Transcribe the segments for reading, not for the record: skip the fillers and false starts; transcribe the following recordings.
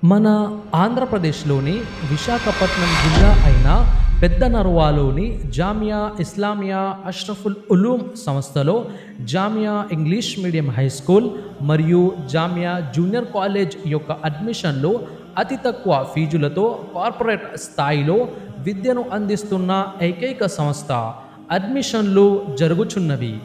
మన ఆంధ్రప్రదేశ్లోని విశాఖపట్నం జిల్లా అయిన పెద్దనరువాలోని జామియా ఇస్లామియా అష్రఫుల్ ఉలూమ్ సంస్థలో Jamia English medium high school మరియు జామియా జూనియర్ కాలేజ్ యొక్క అడ్మిషన్లు అతి తక్కువ ఫీజులతో కార్పొరేట్ స్థాయిలో విద్యను అందిస్తున్న ఏకైక సంస్థ. అడ్మిషన్లు జరుగుచున్నవి.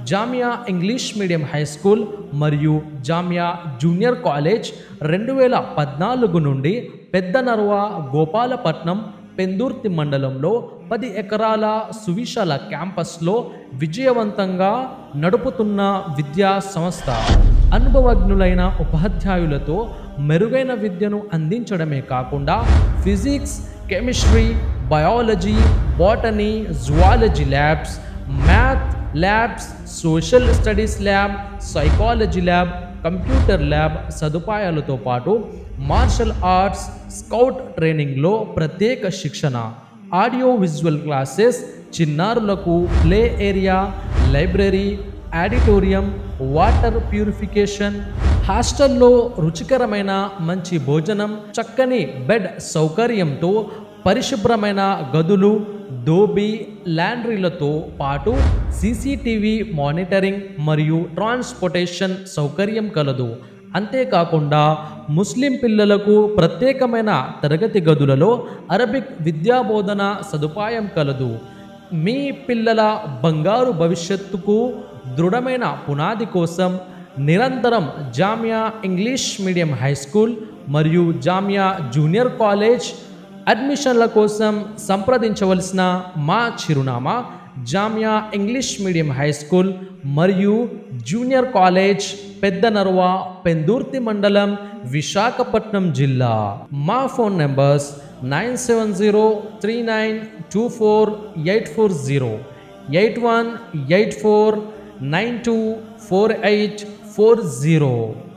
Jamia English medium high school మరియు జామియా జూనియర్ కాలేజ్ 2014 నుండి పెద్దనరువ గోపాలపట్నం పెందుర్తి మండలంలో 10 ఎకరాల సువిశాల క్యాంపస్లో విజయవంతంగా నడుపుతున్న విద్యా సంస్థ. అనుభవజ్ఞులైన ఉపాధ్యాయులతో మెరుగైన విద్యను అందించడమే కాకుండా physics, chemistry, biology, botany, zoology labs, math labs, social studies lab, psychology lab, computer lab సదుపాయాలతో పాటు మార్షల్ ఆర్ట్స్, స్కౌట్ ట్రైనింగ్లో ప్రత్యేక శిక్షణ, ఆడియో విజువల్ క్లాసెస్, చిన్నారులకు play area, library, auditorium, water purification, హాస్టల్లో రుచికరమైన మంచి భోజనం, చక్కని బెడ్ సౌకర్యంతో పరిశుభ్రమైన గదులు, దోబీ, లాండ్రీలతో పాటు సీసీటీవీ మానిటరింగ్ మరియు ట్రాన్స్పోర్టేషన్ సౌకర్యం కలదు. అంతేకాకుండా ముస్లిం పిల్లలకు ప్రత్యేకమైన తరగతి గదులలో అరబిక్ విద్యాబోధన సదుపాయం కలదు. మీ పిల్లల బంగారు భవిష్యత్తుకు దృఢమైన పునాది కోసం నిరంతరం Jamia English medium high school మరియు జామియా జూనియర్ కాలేజ్ అడ్మిషన్ల కోసం సంప్రదించవలసిన మా చిరునామా Jamia English medium high school మరియు జూనియర్ కాలేజ్, పెద్దనరువ, పెందుర్తి మండలం, విశాఖపట్నం జిల్లా. మా ఫోన్ నెంబర్స్ 9703924840, 8184924840.